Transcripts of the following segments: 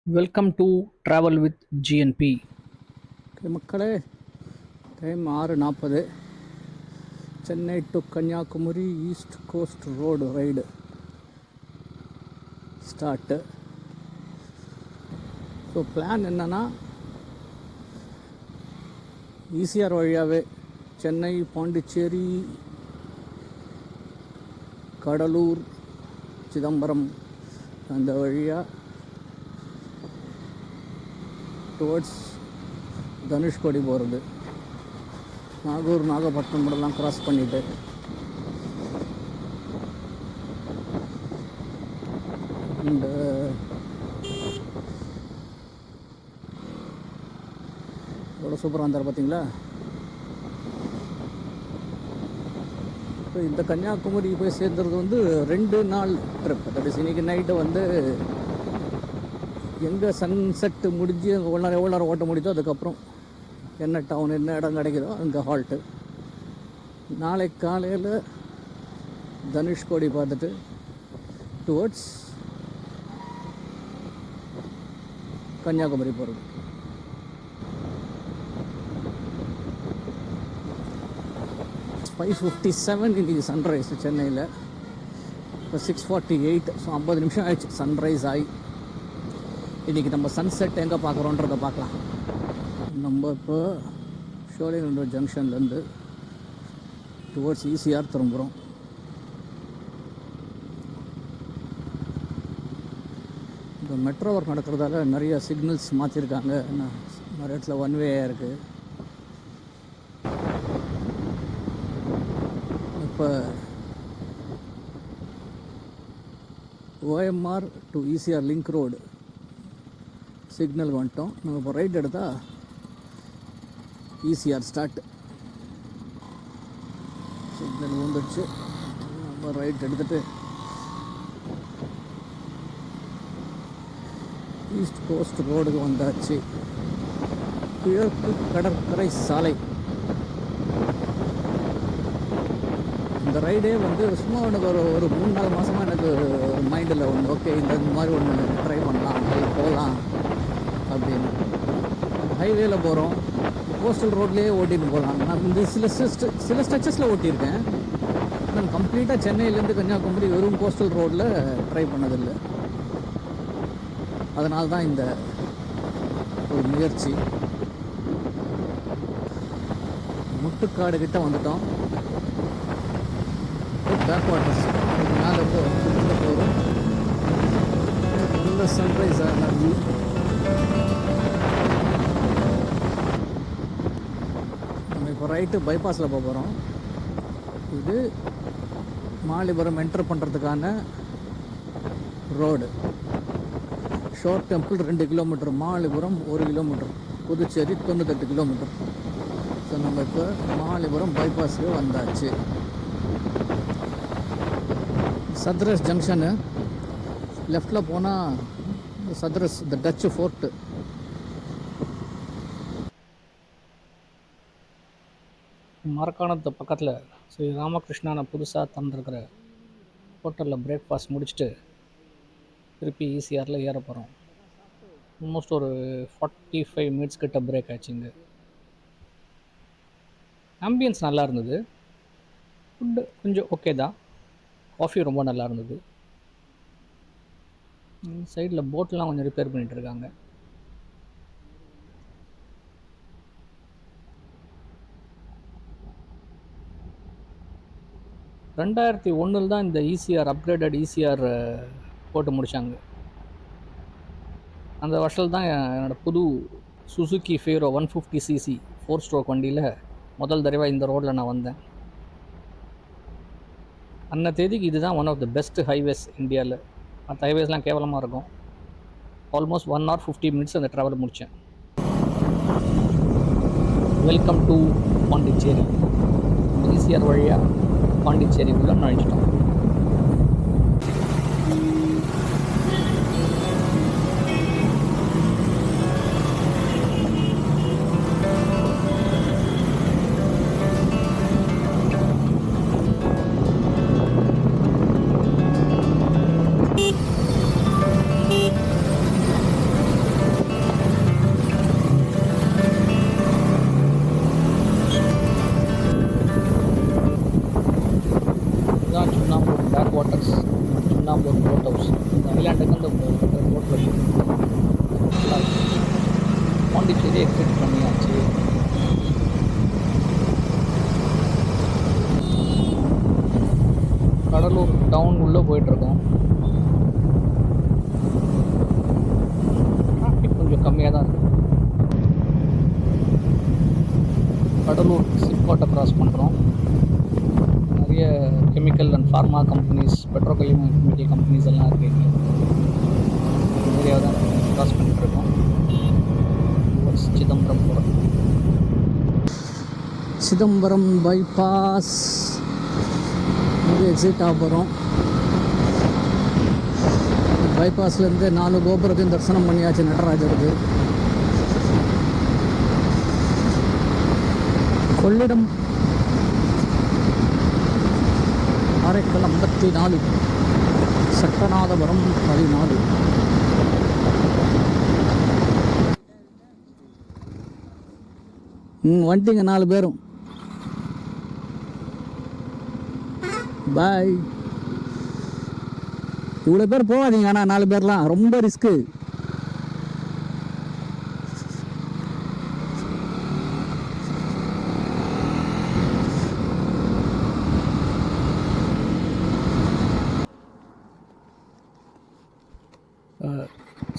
Welcome to travel with GNP. மக்களே, time 6:40. Chennai to Kanyakumari east coast road ride start. So plan என்னென்னா, ECR வழியாகவே சென்னை, பாண்டிச்சேரி, கடலூர், சிதம்பரம் அந்த வழியாக டுவர்ட்ஸ் தனுஷ்கோடி போகிறது. நாகூர், நாகப்பட்டினம் கூடலாம் க்ராஸ் பண்ணிவிட்டு அண்டு எவ்வளோ சூப்பராக இருந்தார் பார்த்தீங்களா. இப்போ இந்த கன்னியாகுமரி போய் சேர்ந்துறது 2 நாள் ட்ரிப். தட் இஸ் இன்றைக்கி நைட்டு எங்கே சன்செட்டு முடிஞ்சு எவ்வளோ நேரம் ஓட்ட முடியுதோ அதுக்கப்புறம் என்ன டவுன் என்ன இடம் கிடைக்குதோ அங்கே ஹால்ட்டு. நாளைக்கு காலையில் தனுஷ்கோடி பார்த்துட்டு டுவர்ட்ஸ் கன்னியாகுமரி போகிறது. ஃபைவ் 57 இன்றைக்கி சன்ரைஸ் சென்னையில். இப்போ 6:48. ஸோ 50 நிமிஷம் ஆயிடுச்சு சன்ரைஸ் ஆகி. இன்றைக்கி நம்ம சன்செட் எங்கே பார்க்குறோன்றதை பார்க்கலாம். நம்ம இப்போ ஷோலிங்கர் ஜங்ஷன்லேருந்து டுவர்ட்ஸ் ஈசிஆர் திரும்புகிறோம். இப்போ மெட்ரோ ஒர்க் நடக்கிறதால நிறைய சிக்னல்ஸ் மாற்றிருக்காங்க. நிறைய இடத்துல ஒன் வேயாக இருக்குது. இப்போ OMR to ECR link road signal வந்துட்டோம். நம்ம இப்போ ரைட் எடுத்தால் ஈசிஆர் ஸ்டார்ட். சிக்னல் வந்துடுச்சு. நம்ம ரைட் எடுத்துகிட்டு ஈஸ்ட் கோஸ்ட் ரோடுக்கு வந்தாச்சு. கிழக்கு கடற்கரை சாலை. இந்த ரைடே சும்மா எனக்கு ஒரு 3-4 மாதமாக எனக்கு மைண்டில் ஓகே இந்த மாதிரி ஒன்று ட்ரை பண்ணலாம், அது போகலாம் அப்படின்னு. ஹைவேல போகிறோம், கோஸ்டல் ரோட்லேயே ஓட்டின்னு போகலாம். நான் இந்த சில ஸ்ட்ரெச்சஸில் ஓட்டியிருக்கேன். நான் கம்ப்ளீட்டாக சென்னையிலேருந்து கன்னியாகுமரி வெறும் கோஸ்டல் ரோட்டில் ட்ரை பண்ணதில்லை. அதனால தான் இந்த ஒரு முயற்சி. முட்டுக்காடு கிட்ட வந்துட்டோம். பேக் வாட்டர்ஸ் மேலே போகிறோம். நல்ல சன்ரைஸ் ஆகி நம்ம இப்போ ரைட்டு பைபாஸில் போகிறோம். இது மாலிபுரம் என்டர் பண்ணுறதுக்கான road. Shore temple 2 kilometre, Mahabalipuram 1 kilometre, Puducherry 98 kilometre. So நம்ம இப்போ மாலிபுரம் பைபாஸுக்கு வந்தாச்சு. சத்ரஸ் ஜங்ஷனு லெஃப்டில் போனால் சத்ரஸ் த டச்சு ஃபோர்ட்டு. மரக்காணத்து பக்கத்தில் ஸ்ரீ ராமகிருஷ்ணான புதுசாக தந்துருக்கிற ஹோட்டலில் பிரேக்ஃபாஸ்ட் முடிச்சுட்டு திருப்பி ஈசிஆரில் ஏற போகிறோம். ஆல்மோஸ்ட் ஒரு 45 மினிட்ஸ் கிட்ட பிரேக் ஆச்சுங்க. ஆம்பியன்ஸ் நல்லா இருந்தது. ஃபுட்டு கொஞ்சம் ஓகே தான். காஃபி ரொம்ப நல்லா இருந்தது. சைடில் போட்லாம் கொஞ்சம் ரிப்பேர் பண்ணிகிட்டு இருக்காங்க. $2001 தான் இந்த ஈசிஆர் அப்கிரேடட் ஈசிஆர் போட்டு முடித்தாங்க. அந்த வருஷத்தில் தான் என்னோடய புது சுசுக்கி ஃபேரோ 150cc 4 ஸ்ட்ரோக் வண்டியில் முதல் தடவை இந்த ரோடில் நான் வந்தேன். அன்ன தேதிக்கு இதுதான் one of the best highways இந்தியாவில். மற்ற ஹைவேஸ்லாம் கேவலமாக இருக்கும். ஆல்மோஸ்ட் 1 hour 50 minutes அந்த ட்ராவல் முடித்தேன். Welcome to Pondicherry. ஈசிஆர் வழியாக பாண்டிச்சேரிக்குள்ளே நுழைஞ்சிட்டோம். எக்ஸிட் பண்ணியாச்சு. கடலூர் டவுன் உள்ளே போயிட்டுருக்கோம். டிராஃபிக் கொஞ்சம் கம்மியாக தான் இருக்குது. கடலூர் சிப்காட்டை கிராஸ் பண்ணுறோம். நிறைய chemical and pharma companies, petrochemical companies எல்லாம் இருக்குது. இந்த ஏரியாவை தான் கிராஸ் பண்ணிகிட்ருக்கோம். சிதம்பரம் போகிறோம். சிதம்பரம் பைபாஸ் இங்கே எக்ஸிட் ஆக போகிறோம். பைபாஸ்லேருந்து 4 கோபுரத்தையும் தரிசனம் பண்ணியாச்சு நடராஜருக்கு. கொள்ளிடம் காரைக்கால் 54, சட்டநாதபுரம் 14. வந்துட்டிங்க 4 பேரும். பாய். இவ்வளோ பேர் போகாதீங்க, ஆனால் 4 பேர்லாம் ரொம்ப ரிஸ்க்கு.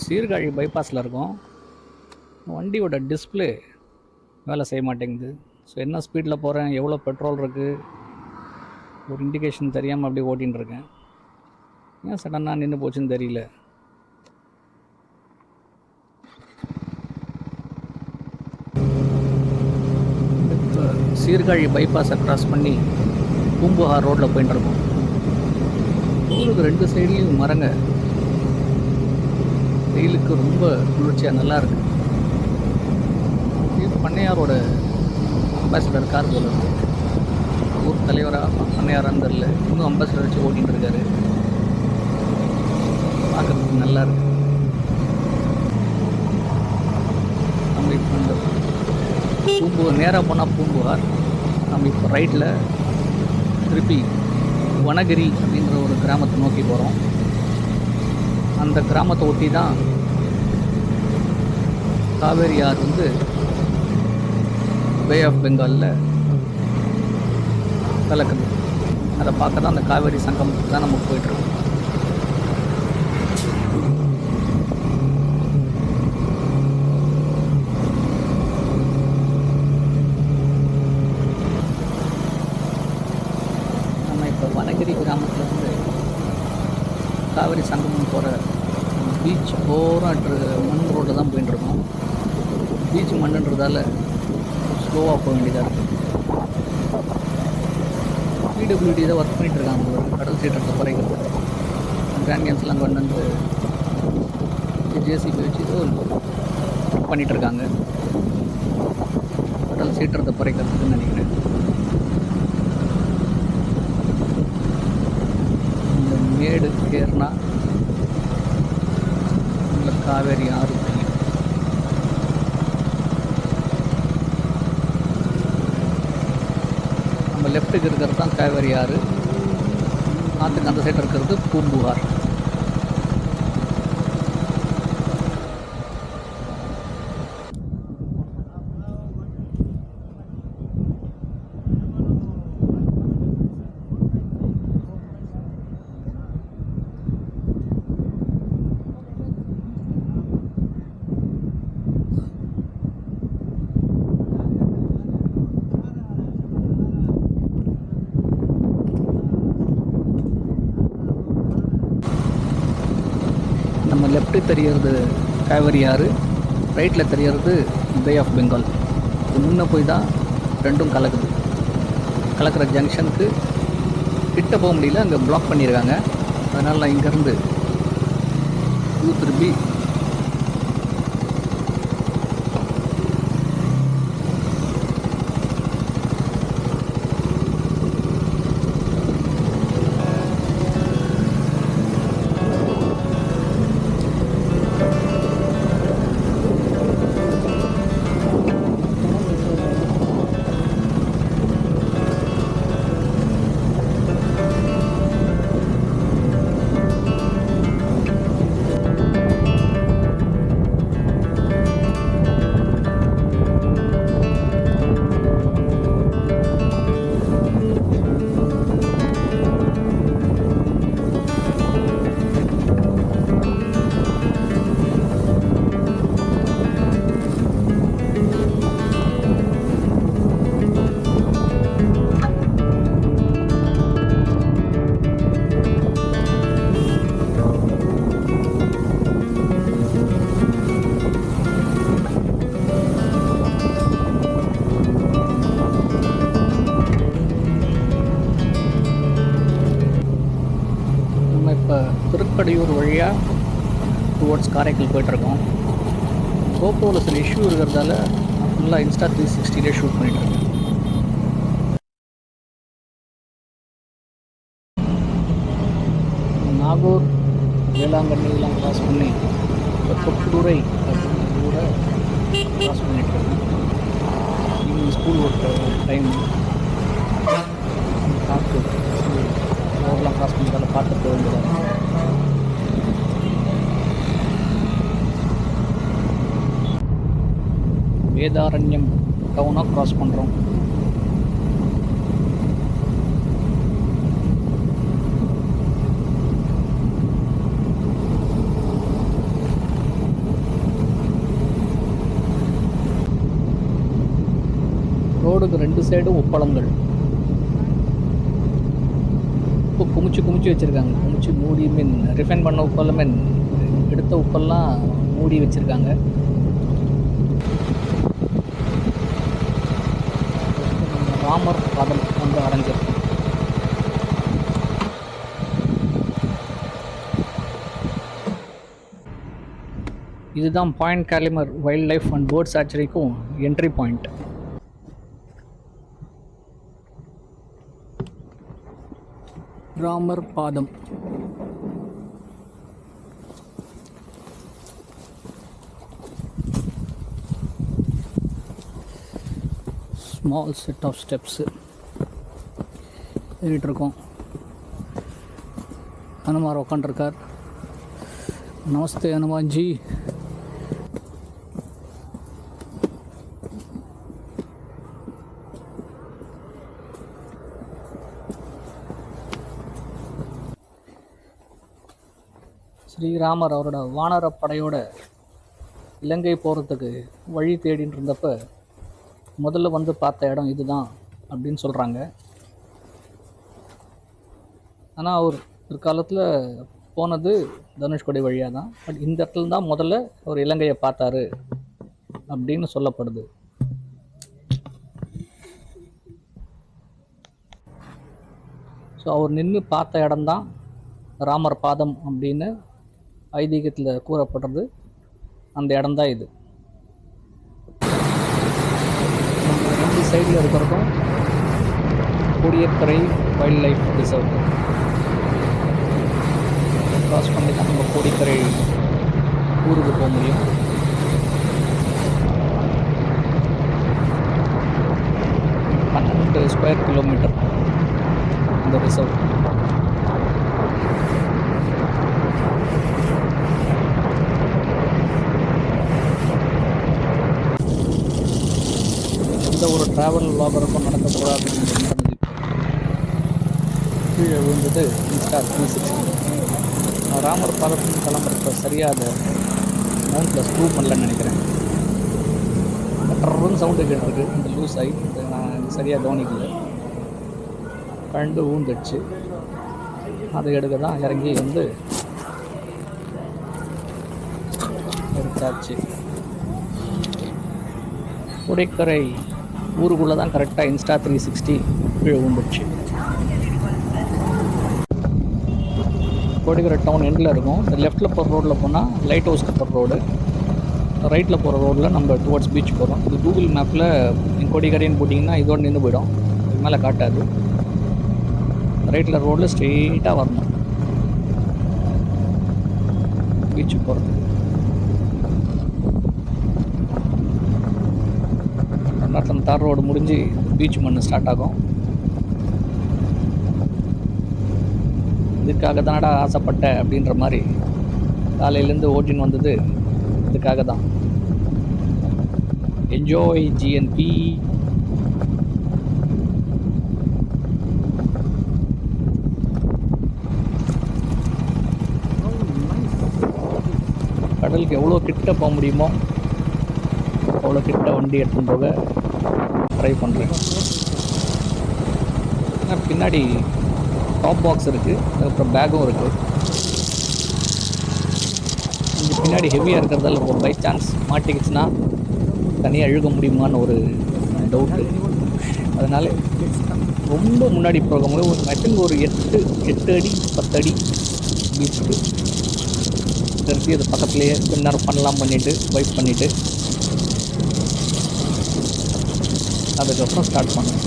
சீர்காழி பைபாஸில் இருக்கோம். வண்டியோட டிஸ்பிளே வேலை செய்ய மாட்டேங்குது. ஸோ என்ன ஸ்பீடில் போகிறேன், எவ்வளோ பெட்ரோல் இருக்குது, ஒரு இண்டிகேஷன் தெரியாமல் அப்படியே ஓட்டின்னு இருக்கேன். ஏன் சடனாக நின்று போச்சுன்னு தெரியல. சீர்காழி பைபாஸை கிராஸ் பண்ணி பூம்புகார் ரோட்டில் போயிட்டு இருக்கோம். ரோடுக்கு 2 சைட்லேயும் மரங்க. வெயிலுக்கு ரொம்ப குளிர்ச்சியாக நல்லா இருக்கு. இது பண்ணையாரோட அம்பாசிடர் கார் போல இருக்கு. ஊர் தலைவராக பண்ணையாரான்னு தெரில, இன்னும் அம்பாசிடர் வச்சு ஓட்டிகிட்டு இருக்காரு. பார்க்குறதுக்கு நல்லா இருக்கு. நம்ம இப்போ இந்த பூம்புகார் நேராக போனால் பூம்புகார். நம்ம இப்போ ரைட்டில் திருப்பி வனகிரி அப்படின்ற ஒரு கிராமத்தை நோக்கி போகிறோம். அந்த கிராமத்தை ஒட்டி தான் காவேரி ஆறு வந்து பே ஆஃப் பெங்காலில் கலக்குது. அதை பார்க்க தான் அந்த காவேரி சங்கமத்துக்கு தான் நம்ம போயிட்டுருக்கோம். நம்ம இப்போ வனகிரி கிராமத்துலேருந்து காவேரி சங்கமம் போகிற பீச் போகிற மண் ரோட்டில் தான் போயிட்டுருக்கோம். பீச் மண்ணுன்றதால ஸ்லோவாக போக வேண்டியதாக இருக்குது. பிடபிள்யூடி தான் ஒர்க் பண்ணிகிட்ருக்காங்க. கடல் சீற்றத்தை குறைக்கிறது. கிராண்டியன்ஸ்லாம் கொண்டு வந்து ஜேசிபி வச்சு ஏதோ பண்ணிகிட்ருக்காங்க. கடல் சீற்றத்தை குறைக்கிறதுக்குன்னு நினைக்கிறேன். இந்த மேடு ஏறினா காவேரி ஆறு தெரியும். நம்ம லெஃப்ட்டுக்கு இருக்கிறது தான் காவேரி ஆறு. ஆற்றுக்கு அந்த சைடு இருக்கிறது பூம்புகார். நம்ம லெஃப்ட்டு தெரியறது காவேரி ஆறு, ரைட்டில் தெரியறது பே ஆஃப் பெங்கால். முன்னே போய் தான் ரெண்டும் கலக்குது. கலக்கிற ஜங்ஷனுக்கு கிட்ட போக முடியல, அங்கே பிளாக் பண்ணியிருக்காங்க. அதனால் நான் இங்கேருந்து திரும்பி நாகூர் வழியாக டுவோர்ட்ஸ் காரைக்கால் போயிட்டுருக்கோம். கோப்ரோவில் சில இஷ்யூ இருக்கிறதால ஃபுல்லாக இன்ஸ்டா 360 ஷூட் பண்ணிகிட்ருக்கேன். நாகூர் வேளாங்கண்ணிலாம் கிராஸ் பண்ணி இப்போ தொப்புதுறை அப்படிங்கிற ஊரை கிராஸ் பண்ணிகிட்ருக்கேன். ஈவினிங் ஸ்கூல் ஒர்க் டைம் காற்று ரோடெலாம் கிராஸ் பண்ணுறதால பார்த்து போக வேண்டியதாக. வேதாரண்யம் டவுனாக கிராஸ் பண்ணுறோம். ரோடுக்கு 2 சைடும் உப்பளங்கள். உப்பு குமிச்சு வச்சுருக்காங்க. குமிச்சு மூடி மீன் ரிஃபைன் பண்ண உப்பெல்லாம் மீன் எடுத்த உப்பெல்லாம் மூடி வச்சுருக்காங்க. ராமர் பாதம் வந்து அடைஞ்சிருக்கு. இதுதான் point Calimere wildlife and bird சாச்சுரிக்கும் entry point. Ramar Padam. Small set of steps ஏறிட்டுருக்கோம். ஹனுமார் உட்காண்டிருக்கார். நமஸ்தே ஹனுமான்ஜி. ஸ்ரீராமர் அவரோட வானர படையோட இலங்கை போகிறதுக்கு வழி தேடின்னு இருந்தப்போ முதல்ல வந்து பார்த்த இடம் இதுதான் அப்படின்னு சொல்கிறாங்க. ஆனால் அவர் பிற்காலத்தில் போனது தனுஷ்கோடி வழியாக தான். பட் இந்த இடத்துல தான் முதல்ல அவர் இலங்கையை பார்த்தாரு அப்படின்னு சொல்லப்படுது. ஸோ அவர் நின்று பார்த்த இடம்தான் ராமர் பாதம் அப்படின்னு ஐதீகத்தில் கூறப்படுறது. அந்த இடம்தான் இது. நம்ம 2 சைடில் இருக்கிறதும் Kodiyakkarai wildlife reserve. Cross பண்ணி தான் நம்ம கோடிக்கரை ஊருக்கு போக முடியும். ஸ்கொயர் கிலோமீட்டர் இந்த ரிசர்வ். ஒரு ட்ராவல் விளாகருக்கும் நடக்கக்கூடாதுன்னு நடந்தது. கீழே விழுந்தது இன்ஸ்டா 360. ராமர் பாதத்துக்கு கிளம்புறப்ப சரியாக அதை மவுண்டில் ஸ்க்ரூ பண்ணலன்னு நினைக்கிறேன். டர்ன்னு சவுண்டு கேட்டிருக்கு. இந்த லூஸ் ஆகி நான் சரியாக கவனிக்கல. கண்டு ஊந்துடுச்சு. அதை எடுக்க தான் இறங்கி வந்து எடுத்தாச்சு. கோடிக்கரை ஊருக்குள்ளே தான் கரெக்டாக இன்ஸ்டா 360 கீழே விழுந்துடுச்சு. கோடிக்கரை டவுன் எண்டில் இருக்கும். லெஃப்ட்டில் போகிற ரோட்டில் போனால் லைட் ஹவுஸ்க்கு போகிற ரோடு, ரைட்டில் போகிற ரோடில் நம்ம டுவர்ட்ஸ் பீச் போகிறோம். இது கூகுள் மேப்பில் கோடிக்கரைன்னு போட்டிங்கன்னா இதோடு நின்று போயிடும். இது மேலே காட்டாது. ரைட்டில் ரோடில் ஸ்ட்ரெயிட்டாக வரணும் பீச்சுக்கு போகிறதுக்கு. நேரத்தில் தார் ரோடு முடிஞ்சு பீச் மண் ஸ்டார்ட் ஆகும். இதுக்காக தானடா ஆசைப்பட்ட அப்படின்ற மாதிரி காலையிலேருந்து ஓட்டின்னு வந்தது இதுக்காக தான். Enjoy GNB. கடலுக்கு எவ்வளோ கிட்ட போக முடியுமோ அவ்வளோ கிட்ட வண்டி எடுத்துன்னு போக ட்ரை பண்ணுறேன். பின்னாடி டாப் பாக்ஸ் இருக்குது, அதுக்கப்புறம் பேக்கும் இருக்குது. கொஞ்சம் பின்னாடி ஹெவியாக இருக்கிறதால ஒரு பை சான்ஸ் மாட்டிக்கிச்சுன்னா தனியாக அழுக முடியுமான்னு ஒரு டவுட்டு. அதனால் ரொம்ப முன்னாடி போக முடியும். ஐ திங்க் ஒரு 8 அடி 10 அடி பீச்சுக்கு நிறுத்தி அது பக்கத்துலேயே கொஞ்ச நேரம் பண்ணலாம் பண்ணிவிட்டு வைப் பண்ணிவிட்டு அதுக்கப்புறம் ஸ்டார்ட் பண்ணேன்.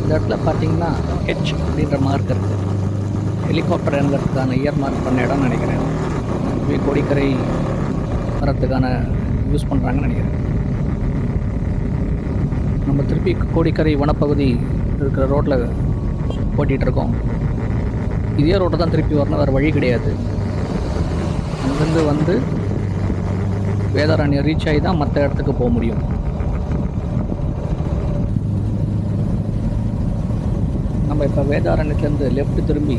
இந்த இடத்துல பார்த்தீங்கன்னா ஹெச் அப்படின்ற மார்க் இருக்குது. ஹெலிகாப்டர் இறங்குறதுக்கான இயர் மார்க் பண்ண இடம்னு நினைக்கிறேன். இப்போயே கோடிக்கரை வரத்துக்கான யூஸ் பண்ணுறாங்கன்னு நினைக்கிறேன். நம்ம திருப்பி கோடிக்கரை வனப்பகுதி இருக்கிற ரோட்டில் ஓட்டிகிட்ருக்கோம். இதே ரோட்டை தான் திருப்பி வரணும், வேறு வழி கிடையாது. அங்கேருந்து வந்து வேதாரண்யம் ரீச் ஆகி தான் மற்ற இடத்துக்கு போக முடியும். நம்ம இப்போ வேதாரண்யத்துலேருந்து லெஃப்ட் திரும்பி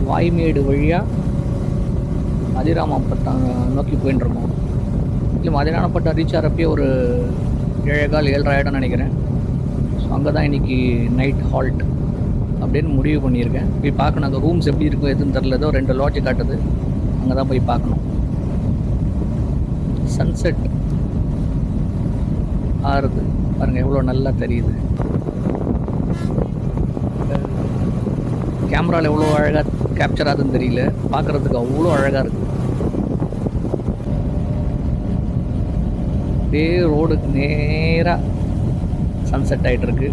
வாய்மேடு வழியாக அதிராமப்பட்டம் நோக்கி போயின்ட்டுருக்கோம். இல்லை அதிராமப்பட்டம் ரீச் ஆகிறப்பே ஒரு 7:15 ஆகிடும்னு நினைக்கிறேன். ஸோ அங்கே தான் இன்றைக்கி நைட் ஹால்ட் அப்படின்னு முடிவு பண்ணியிருக்கேன். போய் பார்க்கணும் அங்கே ரூம்ஸ் எப்படி இருக்கும் எதுன்னு தெரில. ஏதோ 2 லாட்ஜ் காட்டுது, அங்கே தான் போய் பார்க்கணும். சன்செட் ஆறுது பாருங்கள், எவ்வளோ நல்லா தெரியுது. கேமராவில் எவ்வளோ அழகாக கேப்சர் ஆகுதுன்னு தெரியல, பார்க்குறதுக்கு அவ்வளோ அழகாக இருக்குது. அப்படியே ரோடுக்கு நேராக சன்செட் ஆகிட்டுருக்கு,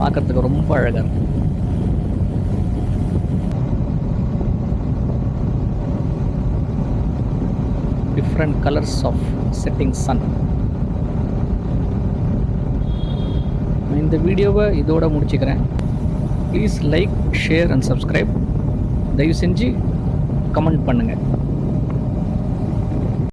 பார்க்குறதுக்கு ரொம்ப அழகாக இருக்குது. Different colours of setting sun. இந்த வீடியோவை இதோட முடிச்சுக்கிறேன். Please like, share and subscribe. தயவு செஞ்சு கமெண்ட் பண்ணுங்கள்.